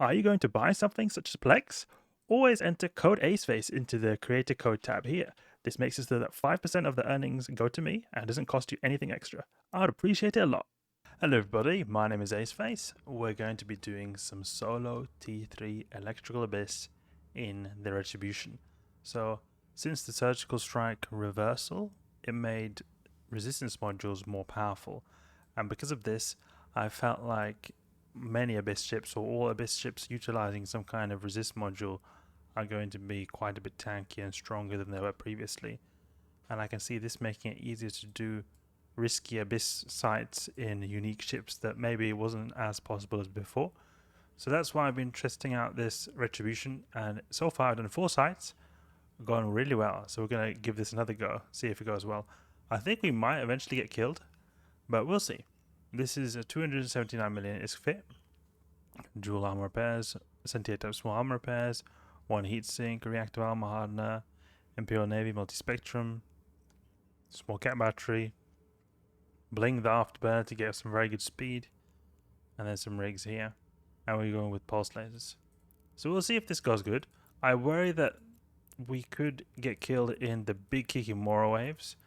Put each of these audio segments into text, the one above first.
Are you going to buy something such as Plex? Always enter code Aceface into the Creator Code tab here. This makes it so that 5% of the earnings go to me and doesn't cost you anything extra. I would appreciate it a lot. Hello everybody, my name is Aceface. We're going to be doing some solo T3 Electrical Abyss in the Retribution. So, since the Surgical Strike reversal, it made resistance modules more powerful. And because of this, I felt like many Abyss ships, or all Abyss ships utilizing some kind of resist module, are going to be quite a bit tanky and stronger than they were previously. And I can see this making it easier to do risky Abyss sites in unique ships that maybe wasn't as possible as before. So that's why I've been testing out this Retribution, and so far I've done 4 sites, gone really well. So we're going to give this another go, see if it goes well. I think we might eventually get killed, but we'll see. This is a 279 million ISK fit, dual armor repairs, Centii type small armor repairs, 1 heatsink, reactive armor hardener, Imperial Navy multispectrum, small cat battery, bling the afterburner to get some very good speed, and then some rigs here, and we're going with pulse lasers. So we'll see if this goes good. I worry that we could get killed in the big Kikimora waves,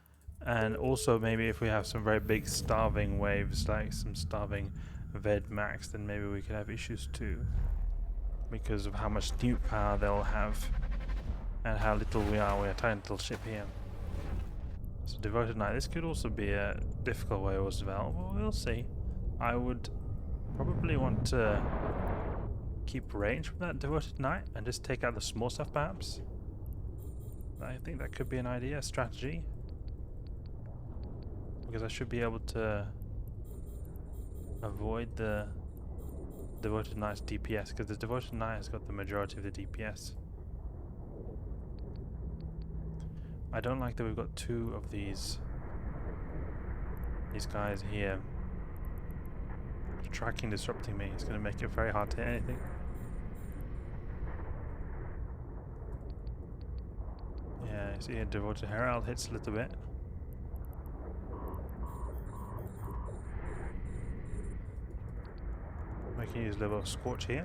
and also maybe if we have some very big starving waves, like some starving Ved Max, then maybe we could have issues too, because of how much nuke power they'll have and how little we are. We're a tiny little ship here. So Devoted Knight, this could also be a difficult way as well. Well, we'll see. I would probably want to keep range from that Devoted Knight and just take out the small stuff perhaps. I think that could be an idea, a strategy. Because I should be able to avoid the Devoted Knight's DPS, because the Devoted Knight has got the majority of the DPS. I don't like that we've got 2 of these guys here tracking, disrupting me. It's going to make it very hard to hit anything. Yeah, you see here Devoted Herald hits a little bit. We can use a little Scorch here.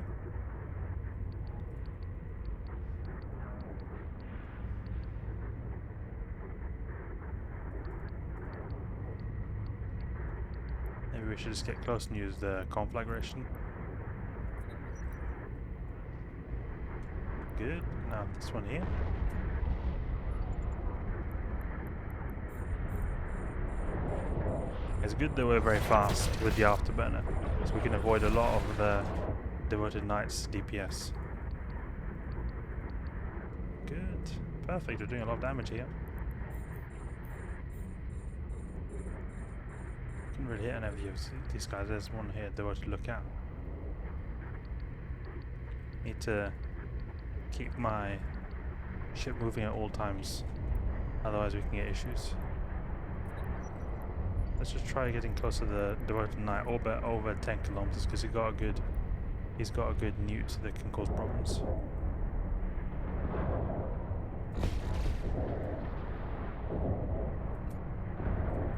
Maybe we should just get close and use the Conflagration. Good. Now this one here. It's good that we're very fast with the Afterburner, so we can avoid a lot of the Devoted Knight's DPS. Good. Perfect, we're doing a lot of damage here. Can really hit any of these guys. There's one here, Devoted Lookout. Need to keep my ship moving at all times, otherwise we can get issues. Let's just try getting closer to the Devoted Knight, orbit over 10 kilometers, because he's got a good newt that can cause problems.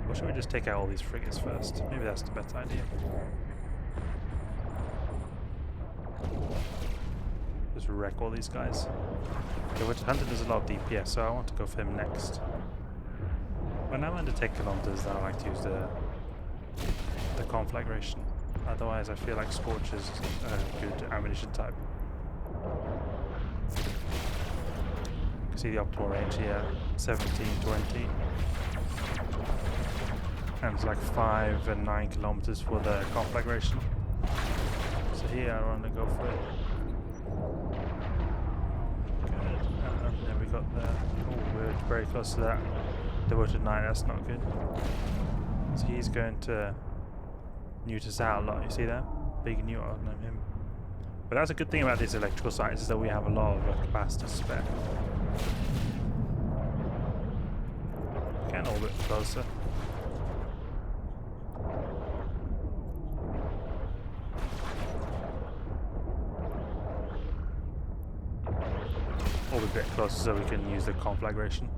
Or should we just take out all these frigates first? Maybe that's the better idea. Just wreck all these guys. Devoted Hunter does a lot of DPS, so I want to go for him next. When I'm under 10 kilometers, then I like to use the Conflagration. Otherwise, I feel like Scorch is a good ammunition type. You can see the optimal range here, 17, 20. And it's like 5 and 9 kilometers for the Conflagration. So here I want to go for it. Good. And then we got the... Oh, we're very close to that Devoted Knight, that's not good. So he's going to newt us out a lot, you see that? Big newt on him. But that's a good thing about these electrical sites, is that we have a lot of capacity to spare. Getting a little bit closer. A bit closer so we can use the Conflagration.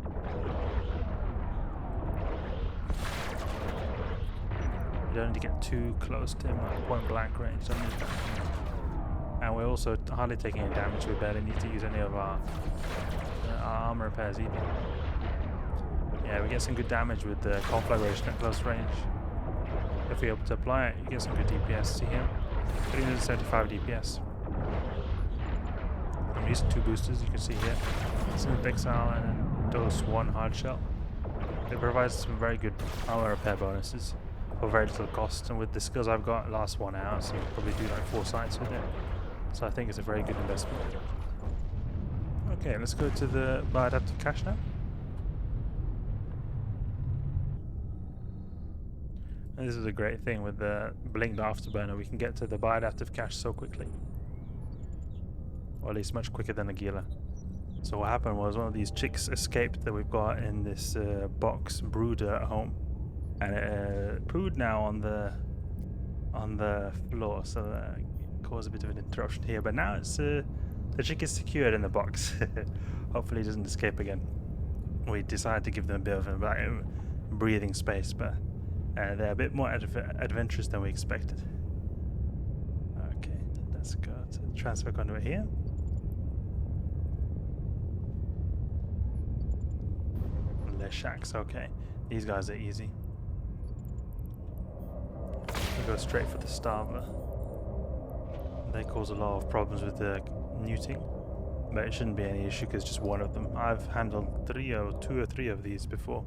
You don't need to get too close to him, like point blank range. Don't need that. And we're also hardly taking any damage. We barely need to use any of our armor repairs either. Yeah, we get some good damage with the Conflagration at close range. If we're able to apply it, you get some good DPS. See here? 375 DPS. I'm using 2 boosters, you can see here. Synth, Exile, and then dose 1 Hardshell. It provides some very good armor repair bonuses for very little cost, and with the skills I've got, it lasts 1 hour, so you can probably do like 4 sites with it. So I think it's a very good investment. Okay, let's go to the Bioadaptive cache now. And this is a great thing with the blinked Afterburner. We can get to the Bioadaptive cache so quickly. Or at least much quicker than a Gila. So what happened was one of these chicks escaped that we've got in this box brooder at home. And it brewed now on the floor, so that caused a bit of an interruption here. But now it's the chick is secured in the box. Hopefully it doesn't escape again. We decided to give them a bit of a breathing space, but they're a bit more adventurous than we expected. Okay, let's go to the transfer conduit here. Less shacks, okay. These guys are easy. We'll go straight for the starver. They cause a lot of problems with the neuting, but it shouldn't be any issue because just one of them. I've handled 2 or 3 of these before.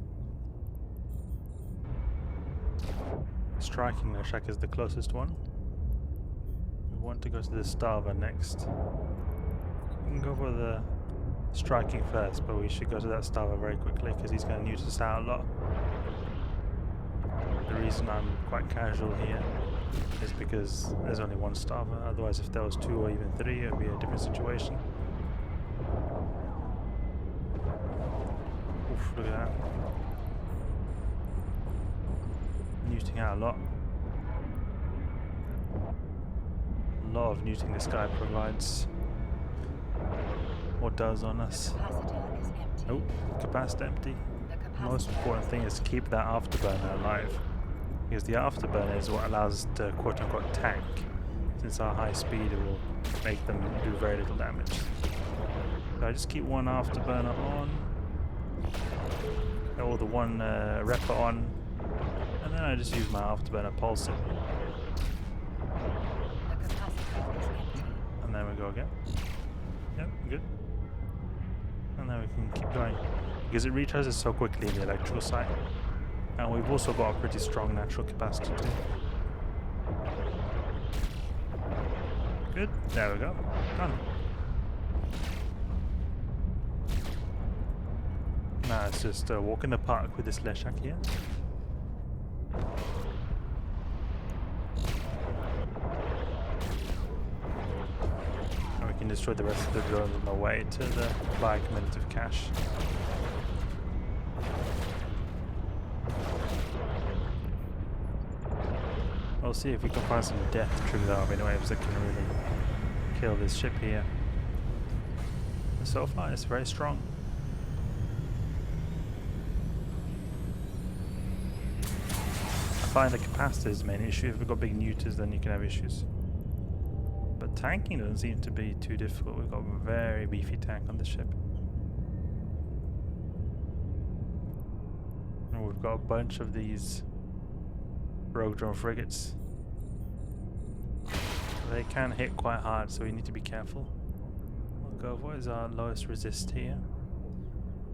Striking Leshak is the closest one. We want to go to the starver next. We can go for the striking first, but we should go to that starver very quickly because he's going to neut us out a lot. The reason I'm quite casual here is because there's only 1 starver. Otherwise, if there was 2 or even 3, it would be a different situation. Oof, look at that. Neuting out a lot. A lot of neuting this guy provides. Or does on us. Oh, capacitor empty. The most important thing is to keep that Afterburner alive. Because the Afterburner is what allows us to quote-unquote tank. Since our high speed will make them do very little damage. So I just keep 1 Afterburner on. Or the 1 Repper on. And then I just use my Afterburner pulsing. And then we go again. Yep, good. And then we can keep going. Because it recharges so quickly in the electrical site. And we've also got a pretty strong natural capacitor too. Good, there we go. Done. Now it's just a walk in the park with this Leshak here. And we can destroy the rest of the drones on the way to the Biocommutative cache. We'll see if we can find some death trigger army waves that can really kill this ship here. So far it's very strong. I find the capacitor is the main issue. If we've got big neuters, then you can have issues. But tanking doesn't seem to be too difficult. We've got a very beefy tank on this ship. And we've got a bunch of these rogue drone frigates. They can hit quite hard, so we need to be careful. We'll go, what is our lowest resist here?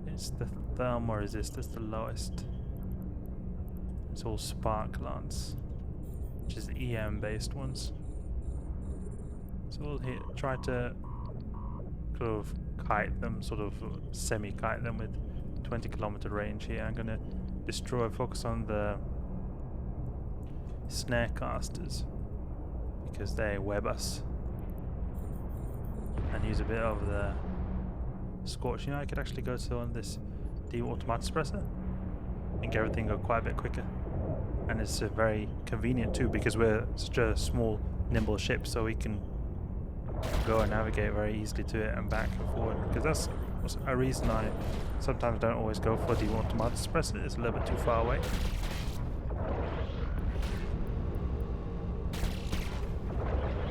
It's the thermal resist, that's the lowest. It's all spark lance, which is the EM based ones. So we'll try to sort of kite them, sort of semi-kite them with 20-kilometer range here. I'm going to focus on the snare casters because they web us, and use a bit of the Scorch. You know, I could actually go to on this Multispectrum suppressor and get everything go quite a bit quicker, and it's very convenient too because we're such a small nimble ship, so we can go and navigate very easily to it and back and forward, because that's a reason I sometimes don't always go for the Multispectrum suppressor. It's a little bit too far away.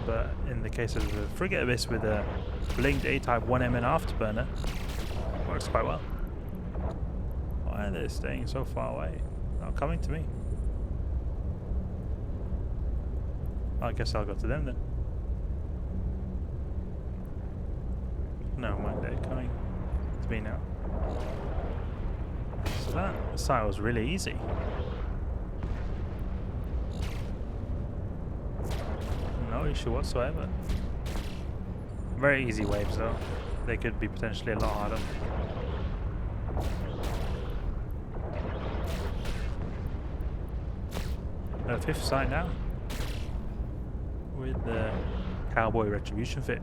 But in the case of the Frigate Abyss with a blinked A-type 1MN Afterburner, works quite well. Why are they staying so far away? Not coming to me. I guess I'll go to them then. No mind, they're coming to me now. So that side was really easy. No issue whatsoever. Very easy waves though. They could be potentially a lot harder. Fifth site now with the Cowboy Retribution fit.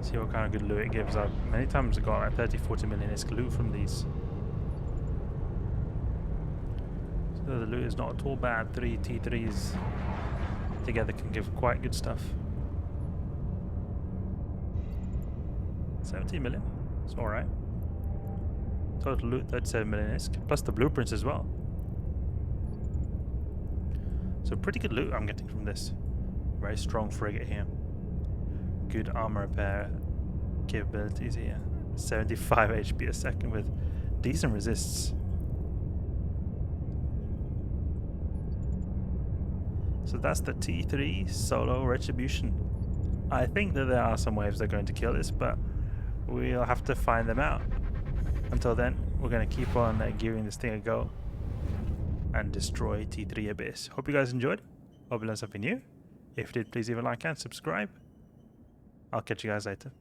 See what kind of good loot it gives up. Many times I've got like 30-40 million ISK loot from these. So the loot is not at all bad. 3 T3s together can give quite good stuff. 17 million, it's alright. Total loot 37 million ISK, plus the blueprints as well. So pretty good loot I'm getting from this. Very strong frigate here. Good armor repair capabilities here. 75 HP a second with decent resists. So that's the T3 solo Retribution. I think that there are some waves that are going to kill this, but we'll have to find them out. Until then, we're going to keep on giving this thing a go and destroy T3 Abyss. Hope you guys enjoyed. Hope you learned something new. If you did, please leave a like and subscribe. I'll catch you guys later.